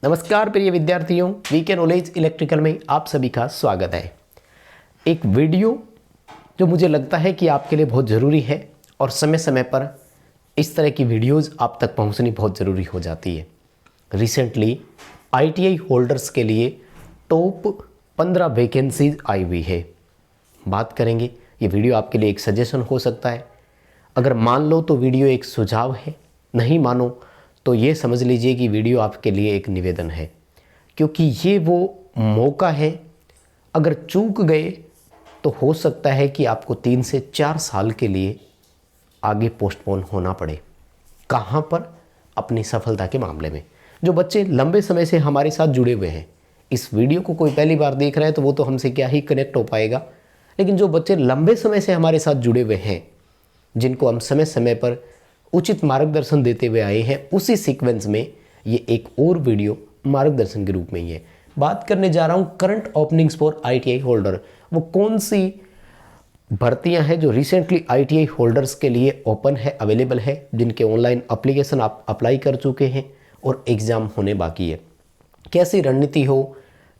नमस्कार प्रिय विद्यार्थियों, वीके नॉलेज इलेक्ट्रिकल में आप सभी का स्वागत है। एक वीडियो जो मुझे लगता है कि आपके लिए बहुत ज़रूरी है और समय समय पर इस तरह की वीडियोस आप तक पहुंचनी बहुत ज़रूरी हो जाती है। रिसेंटली आईटीआई होल्डर्स के लिए टॉप 15 वैकेंसीज आई हुई है। बात करेंगे, ये वीडियो आपके लिए एक सजेशन हो सकता है। अगर मान लो तो वीडियो एक सुझाव है, नहीं मानो तो ये समझ लीजिए कि वीडियो आपके लिए एक निवेदन है, क्योंकि ये वो मौका है। अगर चूक गए तो हो सकता है कि आपको 3 से 4 साल के लिए आगे पोस्टपोन होना पड़े। कहाँ पर? अपनी सफलता के मामले में। जो बच्चे लंबे समय से हमारे साथ जुड़े हुए हैं, इस वीडियो को कोई पहली बार देख रहा है तो वो तो हमसे क्या ही कनेक्ट हो पाएगा, लेकिन जो बच्चे लंबे समय से हमारे साथ जुड़े हुए हैं, जिनको हम समय समय पर उचित मार्गदर्शन देते हुए आए हैं, उसी सीक्वेंस में ये एक और वीडियो मार्गदर्शन के रूप में ही है। बात करने जा रहा हूँ current openings for ITI holder. वो कौन सी भर्तियां हैं जो रिसेंटली आईटीआई होल्डर्स के लिए ओपन है, अवेलेबल है, जिनके ऑनलाइन एप्लीकेशन आप अप्लाई कर चुके हैं और एग्ज़ाम होने बाकी है। कैसी रणनीति हो,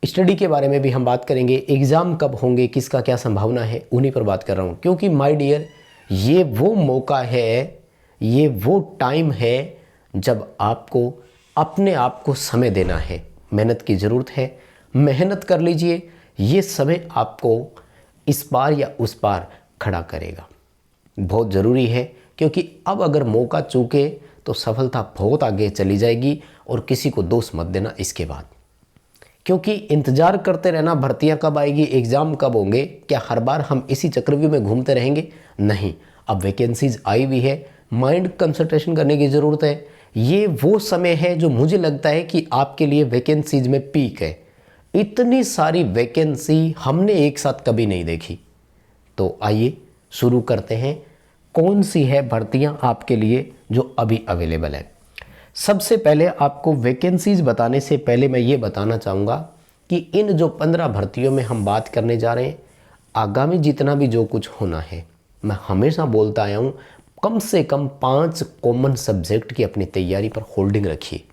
स्टडी के बारे में भी हम बात करेंगे। एग्ज़ाम कब होंगे, किसका क्या संभावना है, उन्हीं पर बात कर रहा हूँ। क्योंकि माय डियर, ये वो मौका है, ये वो टाइम है जब आपको अपने आप को समय देना है। मेहनत की ज़रूरत है, मेहनत कर लीजिए। ये समय आपको इस पार या उस पार खड़ा करेगा। बहुत ज़रूरी है, क्योंकि अब अगर मौका चूके तो सफलता बहुत आगे चली जाएगी और किसी को दोष मत देना इसके बाद। क्योंकि इंतज़ार करते रहना भर्तियां कब आएगी, एग्ज़ाम कब होंगे, क्या हर बार हम इसी चक्रव्यूह में घूमते रहेंगे? नहीं, अब वैकेंसीज आई हुई है, माइंड कंसंट्रेशन करने की ज़रूरत है। ये वो समय है जो मुझे लगता है कि आपके लिए वैकेंसीज में पीक है। इतनी सारी वैकेंसी हमने एक साथ कभी नहीं देखी। तो आइए शुरू करते हैं। कौन सी है भर्तियां आपके लिए जो अभी अवेलेबल है? सबसे पहले आपको वैकेंसीज बताने से पहले मैं ये बताना चाहूँगा कि इन जो 15 भर्तियों में हम बात करने जा रहे हैं, आगामी जितना भी जो कुछ होना है, मैं हमेशा बोलता आया हूँ, कम से कम 5 कॉमन सब्जेक्ट की अपनी तैयारी पर होल्डिंग रखिए।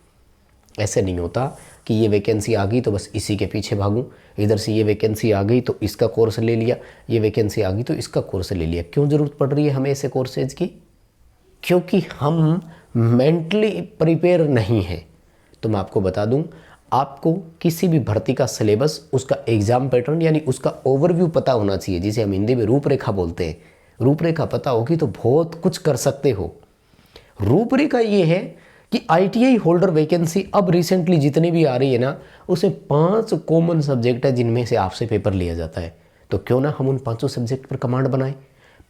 ऐसे नहीं होता कि ये वैकेंसी आ गई तो बस इसी के पीछे भागूं, इधर से ये वैकेंसी आ गई तो इसका कोर्स ले लिया, ये वैकेंसी आ गई तो इसका कोर्स ले लिया। क्यों ज़रूरत पड़ रही है हमें ऐसे कोर्सेज की? क्योंकि हम मेंटली प्रिपेयर नहीं हैं। तो मैं आपको बता दूं, आपको किसी भी भर्ती का सिलेबस, उसका एग्ज़ाम पैटर्न यानी उसका ओवरव्यू पता होना चाहिए, जिसे हम हिंदी में रूपरेखा बोलते हैं। रूपरेखा पता होगी तो बहुत कुछ कर सकते हो। रूपरेखा ये है कि आईटीआई होल्डर वैकेंसी अब रिसेंटली जितनी भी आ रही है ना, उसमें 5 कॉमन सब्जेक्ट है जिनमें से आपसे पेपर लिया जाता है। तो क्यों ना हम उन 5 सब्जेक्ट पर कमांड बनाएं।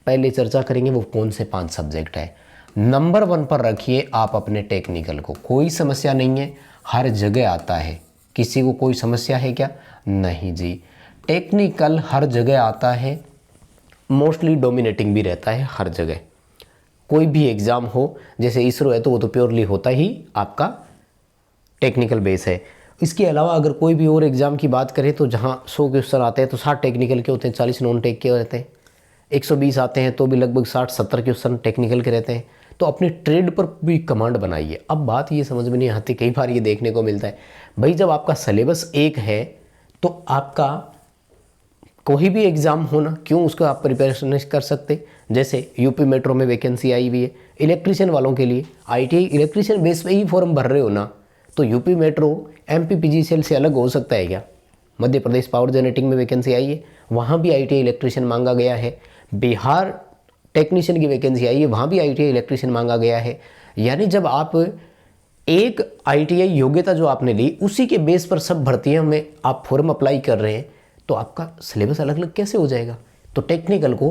पहले चर्चा करेंगे वो कौन से 5 सब्जेक्ट है। नंबर 1 पर रखिए आप अपने टेक्निकल को। कोई समस्या नहीं है, हर जगह आता है। किसी को कोई समस्या है क्या? नहीं जी, टेक्निकल हर जगह आता है, मोस्टली डोमिनेटिंग भी रहता है हर जगह। कोई भी एग्ज़ाम हो, जैसे इसरो है तो वो तो प्योरली होता ही आपका टेक्निकल बेस है। इसके अलावा अगर कोई भी और एग्ज़ाम की बात करें तो जहाँ 100 क्वेश्चन आते हैं तो 60 टेक्निकल के होते हैं, 40 नॉन टेक के रहते हैं। 120 आते हैं तो भी लगभग 60-70 क्वेश्चन टेक्निकल के रहते हैं। तो अपने ट्रेड पर भी कमांड बनाइए। अब बात ये समझ में नहीं आती, कई बार ये देखने को मिलता है, भाई जब आपका सिलेबस एक है तो आपका कोई भी एग्ज़ाम होना, क्यों उसका आप प्रिपरेशन नहीं कर सकते? जैसे यूपी मेट्रो में वैकेंसी आई हुई है इलेक्ट्रीशियन वालों के लिए, आईटीआई इलेक्ट्रीशियन बेस पे ही फॉर्म भर रहे हो ना, तो यूपी मेट्रो एमपी पीजीसीएल से अलग हो सकता है क्या? मध्य प्रदेश पावर जनरेटिंग में वैकेंसी आई है, वहाँ भी आईटीआई इलेक्ट्रीशियन मांगा गया है। बिहार टेक्नीशियन की वैकेंसी आई है, वहाँ भी आईटीआई इलेक्ट्रीशियन मांगा गया है। यानी जब आप एक आईटीआई योग्यता जो आपने ली, उसी के बेस पर सब भर्तियों में आप फॉर्म अप्लाई कर रहे हैं, तो आपका सिलेबस अलग अलग कैसे हो जाएगा? तो टेक्निकल को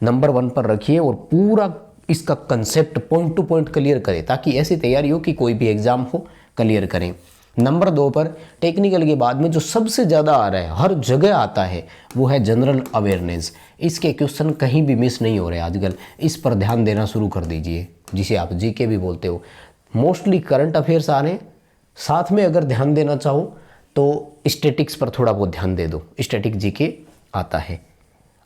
नंबर 1 पर रखिए और पूरा इसका concept point two point clear करें, ताकि ऐसी तैयारी हो कि कोई भी एग्ज़ाम हो क्लियर करें। नंबर 2 पर टेक्निकल के बाद में जो सबसे ज़्यादा आ रहा है, हर जगह आता है, वो है जनरल अवेयरनेस। इसके क्वेश्चन कहीं भी मिस नहीं हो रहे आजकल, इस पर ध्यान देना शुरू कर दीजिए, जिसे आप जीके भी बोलते हो। मोस्टली करंट अफेयर्स आ रहे हैं, साथ में अगर ध्यान देना चाहो तो स्टैटिक्स पर थोड़ा बहुत ध्यान दे दो, स्टैटिक जीके आता है।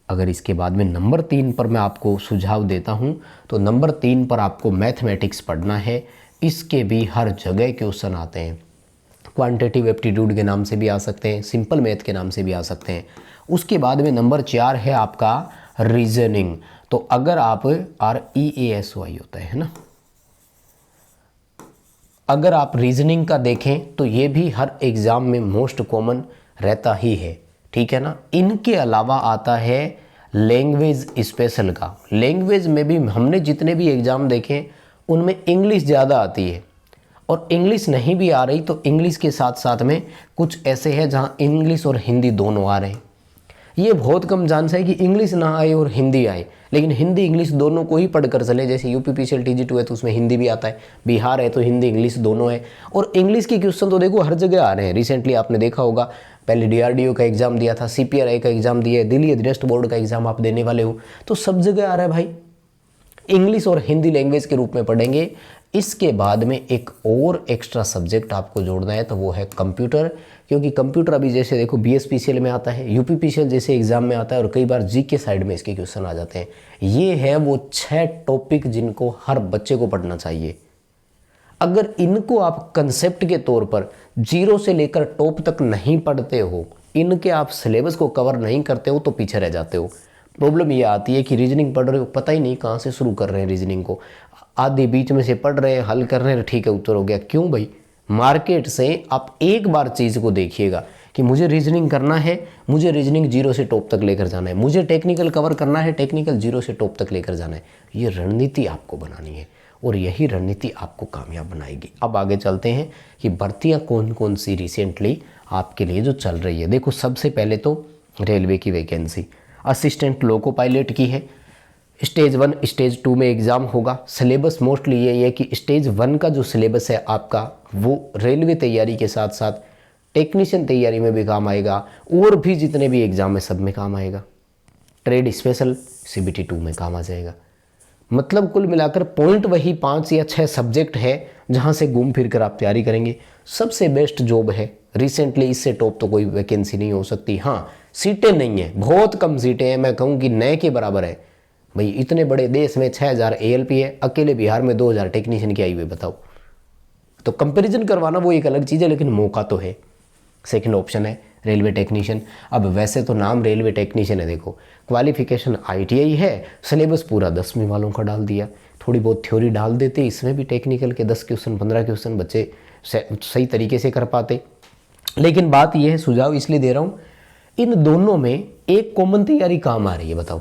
अगर इसके बाद में नंबर 3 पर मैं आपको सुझाव देता हूं, तो नंबर 3 पर आपको मैथमेटिक्स पढ़ना है। इसके भी हर जगह क्वेश्चन आते हैं। क्वांटिटिव एप्टीट्यूड के नाम से भी आ सकते हैं, सिंपल मैथ के नाम से भी आ सकते हैं। उसके बाद में नंबर 4 है आपका रीजनिंग। तो अगर आप REASY होता है ना, अगर आप रीजनिंग का देखें तो ये भी हर एग्ज़ाम में मोस्ट कॉमन रहता ही है, ठीक है ना। इनके अलावा आता है लैंग्वेज स्पेशल का। लैंग्वेज में भी हमने जितने भी एग्ज़ाम देखे उनमें इंग्लिश ज़्यादा आती है, और इंग्लिश नहीं भी आ रही तो इंग्लिश के साथ साथ में कुछ ऐसे हैं जहाँ इंग्लिश और हिंदी दोनों आ रहे हैं। ये बहुत कम चांस है कि इंग्लिश ना आए और हिंदी आए, लेकिन हिंदी इंग्लिश दोनों को ही पढ़कर चले। जैसे UPPCL TG2 है तो उसमें हिंदी भी आता है, बिहार है तो हिंदी इंग्लिश दोनों है। और इंग्लिश के क्वेश्चन तो देखो हर जगह आ रहे हैं। रिसेंटली आपने देखा होगा, पहले DRDO का एग्जाम दिया था, CPRI का एग्जाम दिया है, दिल्ली एडजस्ट बोर्ड का एग्जाम आप देने वाले हो, तो सब जगह आ रहा है भाई। इंग्लिश और हिंदी लैंग्वेज के रूप में पढ़ेंगे। इसके बाद में एक और एक्स्ट्रा सब्जेक्ट आपको जोड़ना है, तो वो है कंप्यूटर। क्योंकि कंप्यूटर अभी जैसे देखो BSPCL में आता है, UPPCL जैसे एग्जाम में आता है, और कई बार GK साइड में इसके क्वेश्चन आ जाते हैं। ये है वो 6 टॉपिक जिनको हर बच्चे को पढ़ना चाहिए। अगर इनको आप कंसेप्ट के तौर पर 0 से लेकर टॉप तक नहीं पढ़ते हो, इनके आप सिलेबस को कवर नहीं करते हो, तो पीछे रह जाते हो। प्रॉब्लम ये आती है कि रीजनिंग पढ़ रहे हो, पता ही नहीं कहाँ से शुरू कर रहे हैं रीजनिंग को, आधे बीच में से पढ़ रहे हैं, हल कर रहे हैं, ठीक है उत्तर हो गया। क्यों भाई? मार्केट से आप एक बार चीज़ को देखिएगा कि मुझे रीजनिंग करना है, मुझे रीजनिंग 0 से टॉप तक लेकर जाना है, मुझे टेक्निकल कवर करना है, टेक्निकल 0 से टॉप तक लेकर जाना है। ये रणनीति आपको बनानी है, और यही रणनीति आपको कामयाब बनाएगी। अब आगे चलते हैं कि भर्तियाँ कौन कौन सी रिसेंटली आपके लिए जो चल रही है। देखो सबसे पहले तो रेलवे की वैकेंसी असिस्टेंट लोको पायलट की है। स्टेज 1 स्टेज 2 में एग्ज़ाम होगा। सिलेबस मोस्टली ये है कि स्टेज 1 का जो सिलेबस है आपका, वो रेलवे तैयारी के साथ साथ टेक्नीशियन तैयारी में भी काम आएगा, और भी जितने भी एग्ज़ाम है सब में काम आएगा। ट्रेड स्पेशल CBT 2 में काम आ जाएगा। मतलब कुल मिलाकर पॉइंट वही 5 या 6 सब्जेक्ट है जहाँ से घूम फिर कर आप तैयारी करेंगे। सबसे बेस्ट जॉब है रिसेंटली, इससे टॉप तो कोई वैकेंसी नहीं हो सकती। हाँ, सीटें नहीं है, बहुत कम सीटें हैं, मैं कहूँ कि नए के बराबर है। भाई इतने बड़े देश में 6000 ALP है, अकेले बिहार में 2000 टेक्नीशियन की आई हुई, बताओ। तो कंपैरिजन करवाना वो एक अलग चीज़ है, लेकिन मौका तो है। सेकंड ऑप्शन है रेलवे टेक्नीशियन। अब वैसे तो नाम रेलवे टेक्नीशियन है, देखो क्वालिफिकेशन ITI है, सिलेबस पूरा 10वीं वालों का डाल दिया, थोड़ी बहुत थ्योरी डाल देते, इसमें भी टेक्निकल के 10 क्वेश्चन 15 क्वेश्चन बच्चे सही तरीके से कर पाते। लेकिन बात यह है, सुझाव इसलिए दे रहा हूँ, इन दोनों में एक कॉमन तैयारी काम आ रही है। बताओ,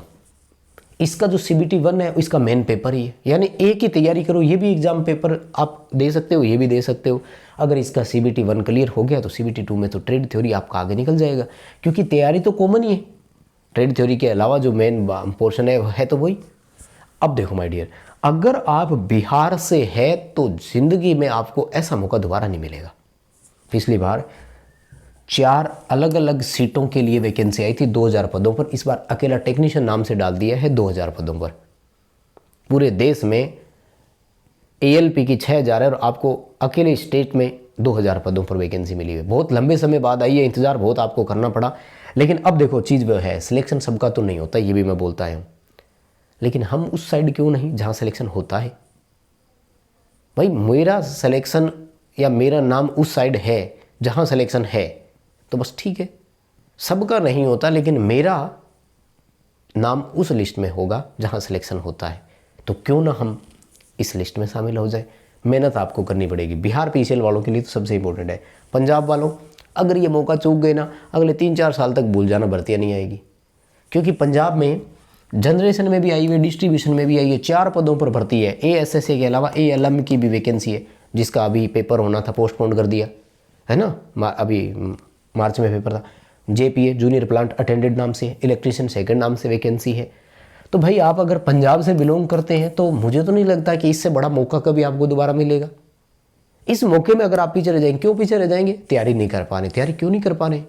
इसका जो CBT 1 है इसका मेन पेपर ही है, यानी एक ही तैयारी करो। ये भी एग्जाम पेपर आप दे सकते हो, ये भी दे सकते हो। अगर इसका CBT 1 क्लियर हो गया तो CBT 2 में तो ट्रेड थ्योरी आपका आगे निकल जाएगा, क्योंकि तैयारी तो कॉमन ही है। ट्रेड थ्योरी के अलावा जो मेन पोर्शन है तो वही। अब देखो माय डियर, अगर आप बिहार से है तो जिंदगी में आपको ऐसा मौका दोबारा नहीं मिलेगा। पिछली बार 4 अलग अलग सीटों के लिए वैकेंसी आई थी 2000 पदों पर। इस बार अकेला टेक्नीशियन नाम से डाल दिया है 2000 पदों पर। पूरे देश में ALP की 6000 है, और आपको अकेले स्टेट में 2000 पदों पर वैकेंसी मिली है। बहुत लंबे समय बाद आई है, इंतजार बहुत आपको करना पड़ा। लेकिन अब देखो चीज़ वो है, सिलेक्शन सबका तो नहीं होता, ये भी मैं बोलता हूँ। लेकिन हम उस साइड क्यों नहीं जहाँ सिलेक्शन होता है? भाई मेरा सिलेक्शन या मेरा नाम उस साइड है जहाँ सिलेक्शन है, तो बस ठीक है। सबका नहीं होता, लेकिन मेरा नाम उस लिस्ट में होगा जहाँ सिलेक्शन होता है, तो क्यों ना हम इस लिस्ट में शामिल हो जाए। मेहनत आपको करनी पड़ेगी। बिहार PCL वालों के लिए तो सबसे इंपॉर्टेंट है। पंजाब वालों, अगर ये मौका चूक गए ना, अगले 3-4 साल तक भूल जाना, भर्तियाँ नहीं आएगी। क्योंकि पंजाब में जनरेशन में भी आई है, डिस्ट्रीब्यूशन में भी आई है, 4 पदों पर भर्ती है। ASSA के अलावा ALM की भी वैकेंसी है, जिसका अभी पेपर होना था, पोस्टपोन कर दिया है ना। अभी मार्च में पेपर था। JPA जूनियर प्लांट अटेंडेंट नाम से, इलेक्ट्रीशियन सेकंड नाम से वैकेंसी है। तो भाई आप अगर पंजाब से बिलोंग करते हैं तो मुझे तो नहीं लगता कि इससे बड़ा मौका कभी आपको दोबारा मिलेगा। इस मौके में अगर आप पीछे रह जाएंगे, क्यों पीछे रह जाएंगे? तैयारी नहीं कर पाने। तैयारी क्यों नहीं कर पाने?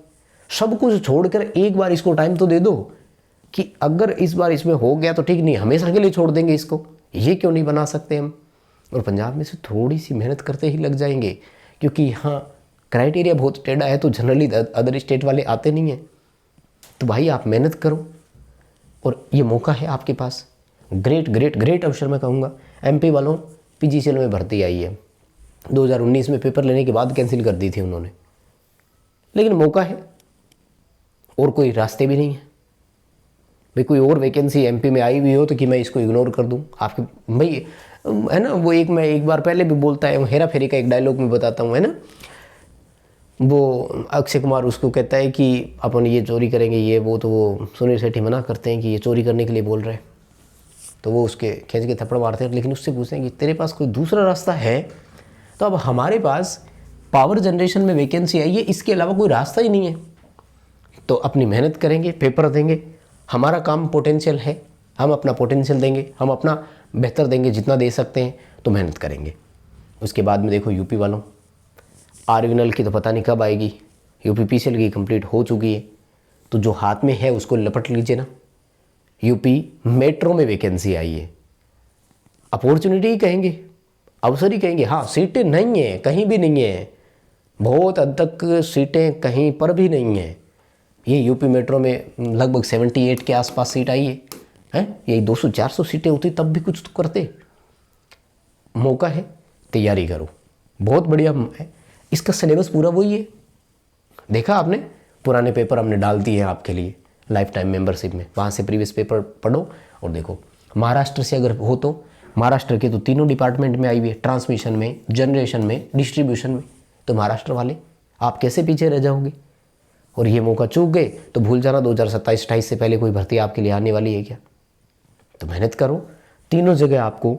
सब कुछ छोड़कर एक बार इसको टाइम तो दे दो कि अगर इस बार इसमें हो गया तो ठीक, नहीं हमेशा के लिए छोड़ देंगे इसको, ये क्यों नहीं बना सकते हम? और पंजाब में से थोड़ी सी मेहनत करते ही लग जाएंगे, क्योंकि यहाँ क्राइटेरिया बहुत टेढ़ा है, तो जनरली अदर स्टेट वाले आते नहीं हैं। तो भाई आप मेहनत करो, और ये मौका है आपके पास। ग्रेट ग्रेट ग्रेट अवसर मैं कहूँगा। MP वालों PGCL में भर्ती आई है, 2019 में पेपर लेने के बाद कैंसिल कर दी थी उन्होंने। लेकिन मौका है और कोई रास्ते भी नहीं है भाई। कोई और वैकेंसी एमपी में आई हुई हो तो कि मैं इसको इग्नोर कर दूं आपके भाई, है ना। वो मैं एक बार पहले भी बोलता है, हेरा फेरी का एक डायलॉग में बताता हूँ, है ना। वो अक्षय कुमार उसको कहता है कि अपन ये चोरी करेंगे ये वो, तो वो सुनील शेट्टी मना करते हैं कि ये चोरी करने के लिए बोल रहे हैं। तो वो उसके खींच के थप्पड़ मारते हैं, लेकिन उससे पूछते हैं कि तेरे पास कोई दूसरा रास्ता है। तो अब हमारे पास पावर जनरेशन में वैकेंसी आई है, इसके अलावा कोई रास्ता ही नहीं है। तो अपनी मेहनत करेंगे, पेपर देंगे, हमारा काम पोटेंशियल है, हम अपना पोटेंशियल देंगे, हम अपना बेहतर देंगे जितना दे सकते हैं, तो मेहनत करेंगे। उसके बाद में देखो यूपी वालों, आरविनल की तो पता नहीं कब आएगी, यूपी पीसीएल की कंप्लीट हो चुकी है, तो जो हाथ में है उसको लपट लीजिए ना। यूपी मेट्रो में वैकेंसी आई है, अपॉर्चुनिटी ही कहेंगे, अवसर ही कहेंगे। हाँ, सीटें नहीं है, कहीं भी नहीं है, बहुत हद तक सीटें कहीं पर भी नहीं है। ये यूपी मेट्रो में लगभग 78 के आसपास सीट आई है। यही 200-400 सीटें होती तब भी कुछ तो करते। मौका है, तैयारी करो, बहुत बढ़िया है। इसका सिलेबस पूरा वही है, देखा आपने, पुराने पेपर हमने डाल दिए हैं आपके लिए लाइफ टाइम मेंबरशिप में, वहाँ से प्रीवियस पेपर पढ़ो और देखो। महाराष्ट्र से अगर हो तो महाराष्ट्र के तो तीनों डिपार्टमेंट में आई हुई है, ट्रांसमिशन में, जनरेशन में, डिस्ट्रीब्यूशन में। तो महाराष्ट्र वाले आप कैसे पीछे रह जाओगे। और ये मौका चूक गए तो भूल जाना 2027-28 से पहले कोई भर्ती आपके लिए आने वाली है क्या। तो मेहनत करो, तीनों जगह आपको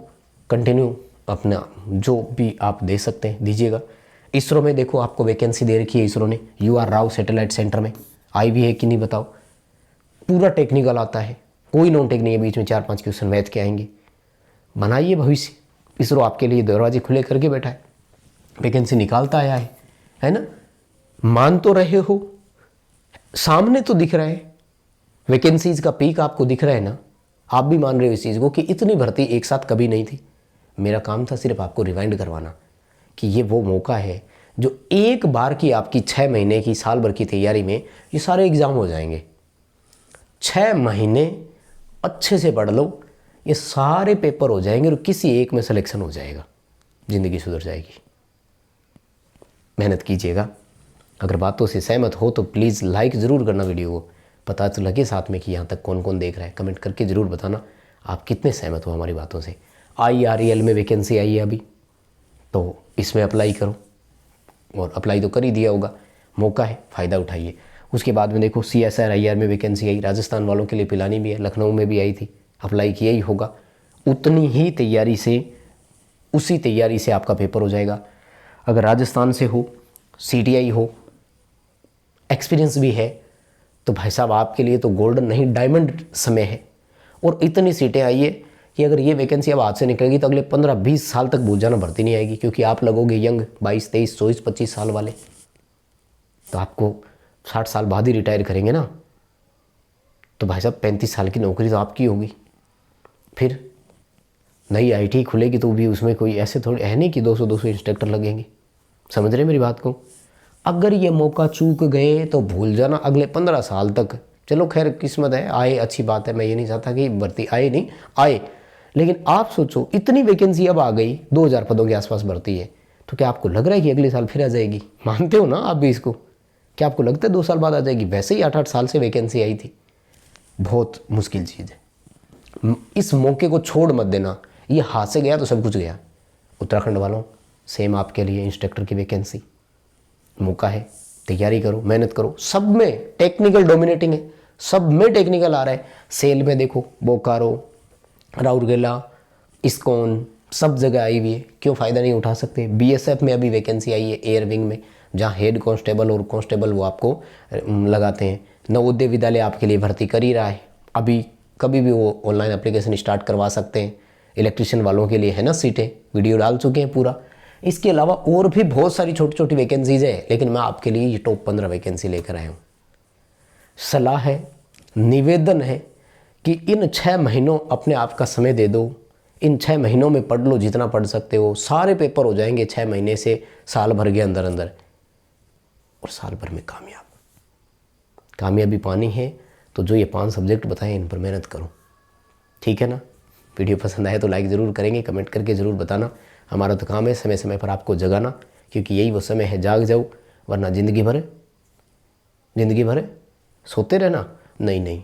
कंटिन्यू अपना जो भी आप दे सकते हैं दीजिएगा। इसरो में देखो आपको वैकेंसी दे रखी है इसरो ने, UR राव सैटेलाइट सेंटर में आई भी है कि नहीं बताओ। पूरा टेक्निकल आता है, कोई नॉन टेक नहीं है, बीच में 4-5 क्वेश्चन मैथ के आएंगे। बनाइए भविष्य, इसरो आपके लिए दरवाजे खुले करके बैठा है, वैकेंसी निकालता आया है ना। मान तो रहे हो, सामने तो दिख रहा है, वैकेंसीज का पीक आपको दिख रहा है ना, आप भी मान रहे हो इस चीज़ को कि इतनी भर्ती एक साथ कभी नहीं थी। मेरा काम था सिर्फ आपको रिवाइंड करवाना कि ये वो मौका है जो एक बार की आपकी 6 महीने की, साल भर की तैयारी में ये सारे एग्ज़ाम हो जाएंगे। 6 महीने अच्छे से पढ़ लो, ये सारे पेपर हो जाएंगे और किसी एक में सिलेक्शन हो जाएगा, ज़िंदगी सुधर जाएगी। मेहनत कीजिएगा। अगर बातों से सहमत हो तो प्लीज़ लाइक ज़रूर करना वीडियो को, पता तो लगे साथ में कि यहाँ तक कौन कौन देख रहा है। कमेंट करके ज़रूर बताना आप कितने सहमत हो हमारी बातों से। IREL में वैकेंसी आई है अभी, तो इसमें अप्लाई करो, और अप्लाई तो कर ही दिया होगा, मौका है, फ़ायदा उठाइए। उसके बाद में देखो CSIR में वैकेंसी आई, राजस्थान वालों के लिए पिलानी भी है, लखनऊ में भी आई थी, अप्लाई किया ही होगा। उतनी ही तैयारी से, उसी तैयारी से आपका पेपर हो जाएगा। अगर राजस्थान से हो, CTI हो, एक्सपीरियंस भी है, तो भाई साहब आपके लिए तो गोल्डन नहीं डायमंड समय है। और इतनी सीटें आई है कि अगर ये वैकेंसी अब हाथ से निकलेगी तो अगले 15-20 साल तक भूल जाना, भर्ती नहीं आएगी, क्योंकि आप लगोगे यंग, 22, 23, 24, 25 साल वाले। तो आपको 60 साल बाद ही रिटायर करेंगे ना, तो भाई साहब 35 साल की नौकरी तो आपकी होगी। फिर नई IT खुलेगी तो भी उसमें कोई ऐसे थोड़ी है नहीं कि 200 इंस्ट्रक्टर लगेंगे। समझ रहे मेरी बात को। अगर ये मौका चूक गए तो भूल जाना अगले 15 साल तक। चलो खैर किस्मत है, आए, अच्छी बात है, मैं ये नहीं चाहता कि भर्ती आए नहीं आए, लेकिन आप सोचो इतनी वैकेंसी अब आ गई, 2000 पदों के आसपास भर्ती है, तो क्या आपको लग रहा है कि अगले साल फिर आ जाएगी। मानते हो ना आप भी इसको, क्या आपको लगता है 2 साल बाद आ जाएगी। वैसे ही 8-8 साल से वैकेंसी आई थी। बहुत मुश्किल चीज़ है, इस मौके को छोड़ मत देना। ये हाथ से गया तो सब कुछ गया। उत्तराखंड वालों, सेम आपके लिए इंस्ट्रक्टर की वैकेंसी, मौका है, तैयारी करो, मेहनत करो। सब में टेक्निकल डोमिनेटिंग है, सब में टेक्निकल आ रहा है। सेल में देखो बोकारो, राउरकेला, इस्कॉन, सब जगह आई हुई है, क्यों फ़ायदा नहीं उठा सकते। BSF में अभी वैकेंसी आई है एयर विंग में, जहाँ हेड कांस्टेबल और कांस्टेबल वो आपको लगाते हैं। नवोदय विद्यालय आपके लिए भर्ती कर ही रहा है, अभी कभी भी वो ऑनलाइन एप्लीकेशन स्टार्ट करवा सकते हैं। इलेक्ट्रिशियन वालों के लिए है ना सीटें, वीडियो डाल चुके हैं पूरा। इसके अलावा और भी बहुत सारी छोटी छोटी वैकेंसीज है, लेकिन मैं आपके लिए ये टॉप 15 वैकेंसी लेकर आया हूँ। सलाह है, निवेदन है कि इन 6 महीनों अपने आप का समय दे दो। इन 6 महीनों में पढ़ लो जितना पढ़ सकते हो, सारे पेपर हो जाएंगे 6 महीने से साल भर के अंदर अंदर, और साल भर में कामयाबी पानी है तो जो ये 5 सब्जेक्ट बताएं इन पर मेहनत करो, ठीक है ना। वीडियो पसंद आए तो लाइक ज़रूर करेंगे, कमेंट करके ज़रूर बताना हमारा तो काम है समय समय पर आपको जगाना, क्योंकि यही वो समय है, जाग जाओ, वरना ज़िंदगी भर सोते रहना। नहीं,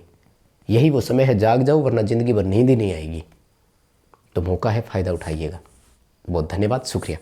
यही वो समय है, जाग जाओ, वरना ज़िंदगी भर नींद ही नहीं आएगी। तो मौका है, फ़ायदा उठाइएगा। बहुत धन्यवाद, शुक्रिया।